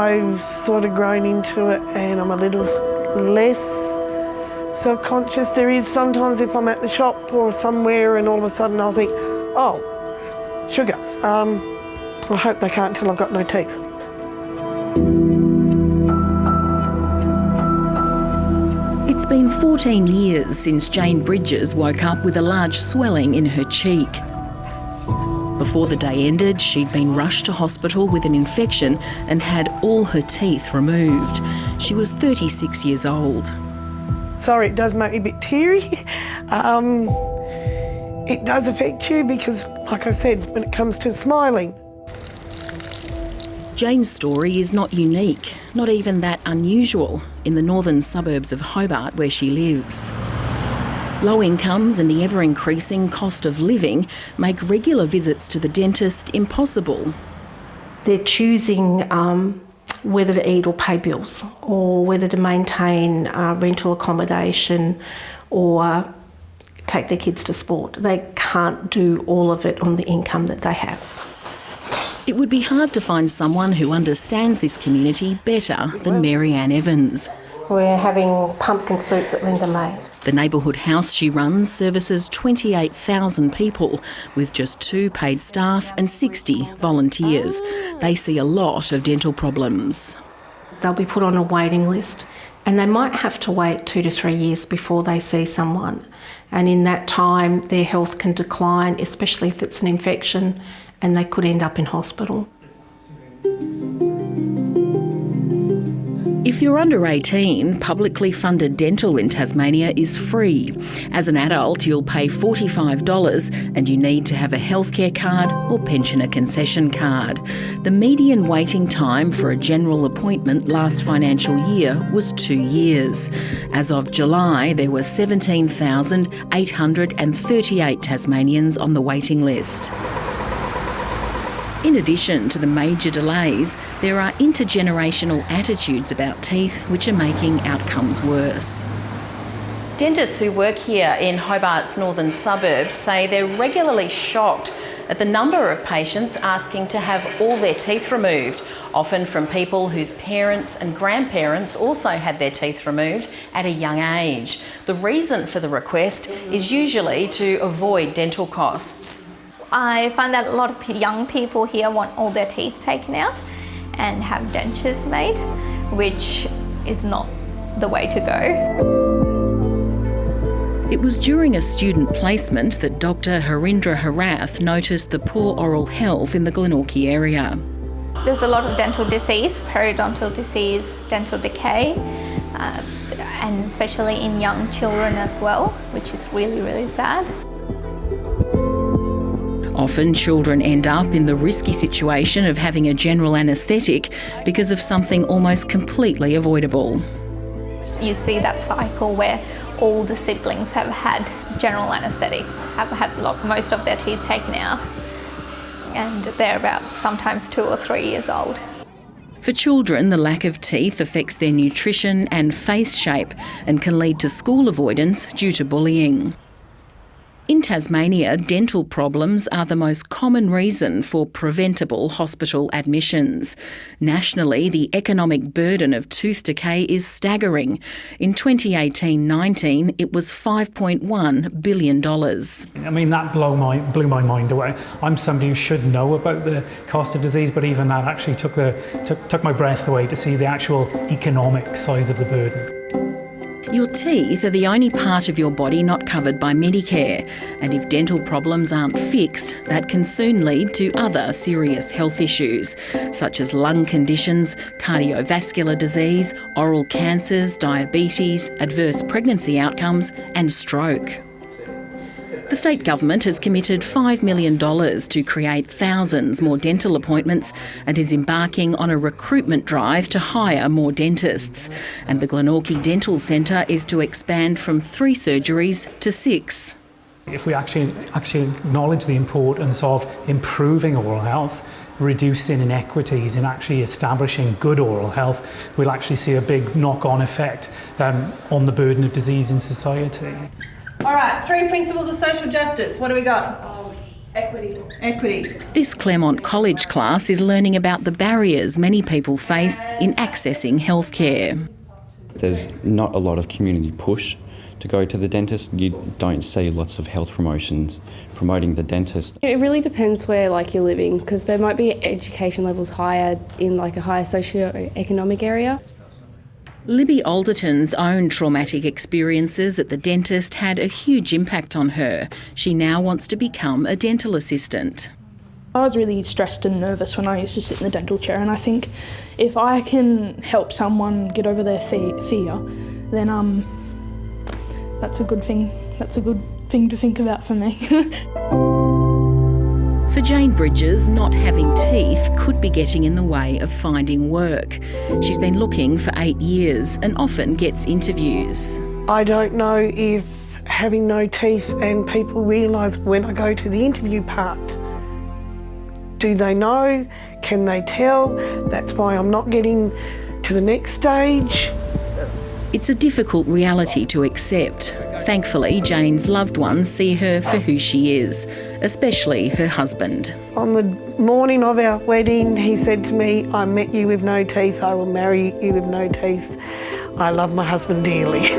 I've sort of grown into it and I'm a little less self-conscious. There is sometimes if I'm at the shop or somewhere and all of a sudden I'll think, oh, sugar. I hope they can't tell I've got no teeth. It's been 14 years since Jane Bridges woke up with a large swelling in her cheek. Before the day ended, she'd been rushed to hospital with an infection and had all her teeth removed. She was 36 years old. Sorry, it does make me a bit teary. It does affect you because, like I said, when it comes to smiling. Jane's story is not unique, not even that unusual, in the northern suburbs of Hobart where she lives. Low incomes and the ever-increasing cost of living make regular visits to the dentist impossible. They're choosing whether to eat or pay bills, or whether to maintain rental accommodation or take their kids to sport. They can't do all of it on the income that they have. It would be hard to find someone who understands this community better than Mary Ann Evans. We're having pumpkin soup that Linda made. The neighbourhood house she runs services 28,000 people with just 2 paid staff and 60 volunteers. They see a lot of dental problems. They'll be put on a waiting list and they might have to wait 2 to 3 years before they see someone. And in that time, their health can decline, especially if it's an infection, and they could end up in hospital. If you're under 18, publicly funded dental in Tasmania is free. As an adult, you'll pay $45 and you need to have a healthcare card or pensioner concession card. The median waiting time for a general appointment last financial year was 2 years. As of July, there were 17,838 Tasmanians on the waiting list. In addition to the major delays, there are intergenerational attitudes about teeth which are making outcomes worse. Dentists who work here in Hobart's northern suburbs say they're regularly shocked at the number of patients asking to have all their teeth removed, often from people whose parents and grandparents also had their teeth removed at a young age. The reason for the request is usually to avoid dental costs. I find that a lot of young people here want all their teeth taken out and have dentures made, which is not the way to go. It was during a student placement that Dr. Harindra Herath noticed the poor oral health in the Glenorchy area. There's a lot of dental disease, periodontal disease, dental decay, and especially in young children as well, which is really, really sad. Often children end up in the risky situation of having a general anaesthetic because of something almost completely avoidable. You see that cycle where all the siblings have had general anaesthetics, have had most of their teeth taken out, and they're about sometimes 2 or 3 years old. For children, the lack of teeth affects their nutrition and face shape and can lead to school avoidance due to bullying. In Tasmania, dental problems are the most common reason for preventable hospital admissions. Nationally, the economic burden of tooth decay is staggering. In 2018-19, it was $5.1 billion. I mean, that blew my mind away. I'm somebody who should know about the cost of disease, but even that actually took my breath away to see the actual economic size of the burden. Your teeth are the only part of your body not covered by Medicare, and if dental problems aren't fixed, that can soon lead to other serious health issues, such as lung conditions, cardiovascular disease, oral cancers, diabetes, adverse pregnancy outcomes, and stroke. The state government has committed $5 million to create thousands more dental appointments and is embarking on a recruitment drive to hire more dentists. And the Glenorchy Dental Centre is to expand from 3 surgeries to 6. If we actually acknowledge the importance of improving oral health, reducing inequities and actually establishing good oral health, we'll actually see a big knock-on effect on the burden of disease in society. All right, 3 principles of social justice. What do we got? Equity. This Claremont College class is learning about the barriers many people face in accessing healthcare. There's not a lot of community push to go to the dentist. You don't see lots of health promotions promoting the dentist. It really depends where you're living, because there might be education levels higher in a higher socio-economic area. Libby Alderton's own traumatic experiences at the dentist had a huge impact on her. She now wants to become a dental assistant. I was really stressed and nervous when I used to sit in the dental chair, and I think if I can help someone get over their fear, then that's a good thing. That's a good thing to think about for me. For Jane Bridges, not having teeth could be getting in the way of finding work. She's been looking for 8 years and often gets interviews. I don't know if having no teeth and people realise when I go to the interview part. Do they know? Can they tell? That's why I'm not getting to the next stage. It's a difficult reality to accept. Thankfully, Jane's loved ones see her for who she is, especially her husband. On the morning of our wedding, he said to me, I met you with no teeth, I will marry you with no teeth. I love my husband dearly.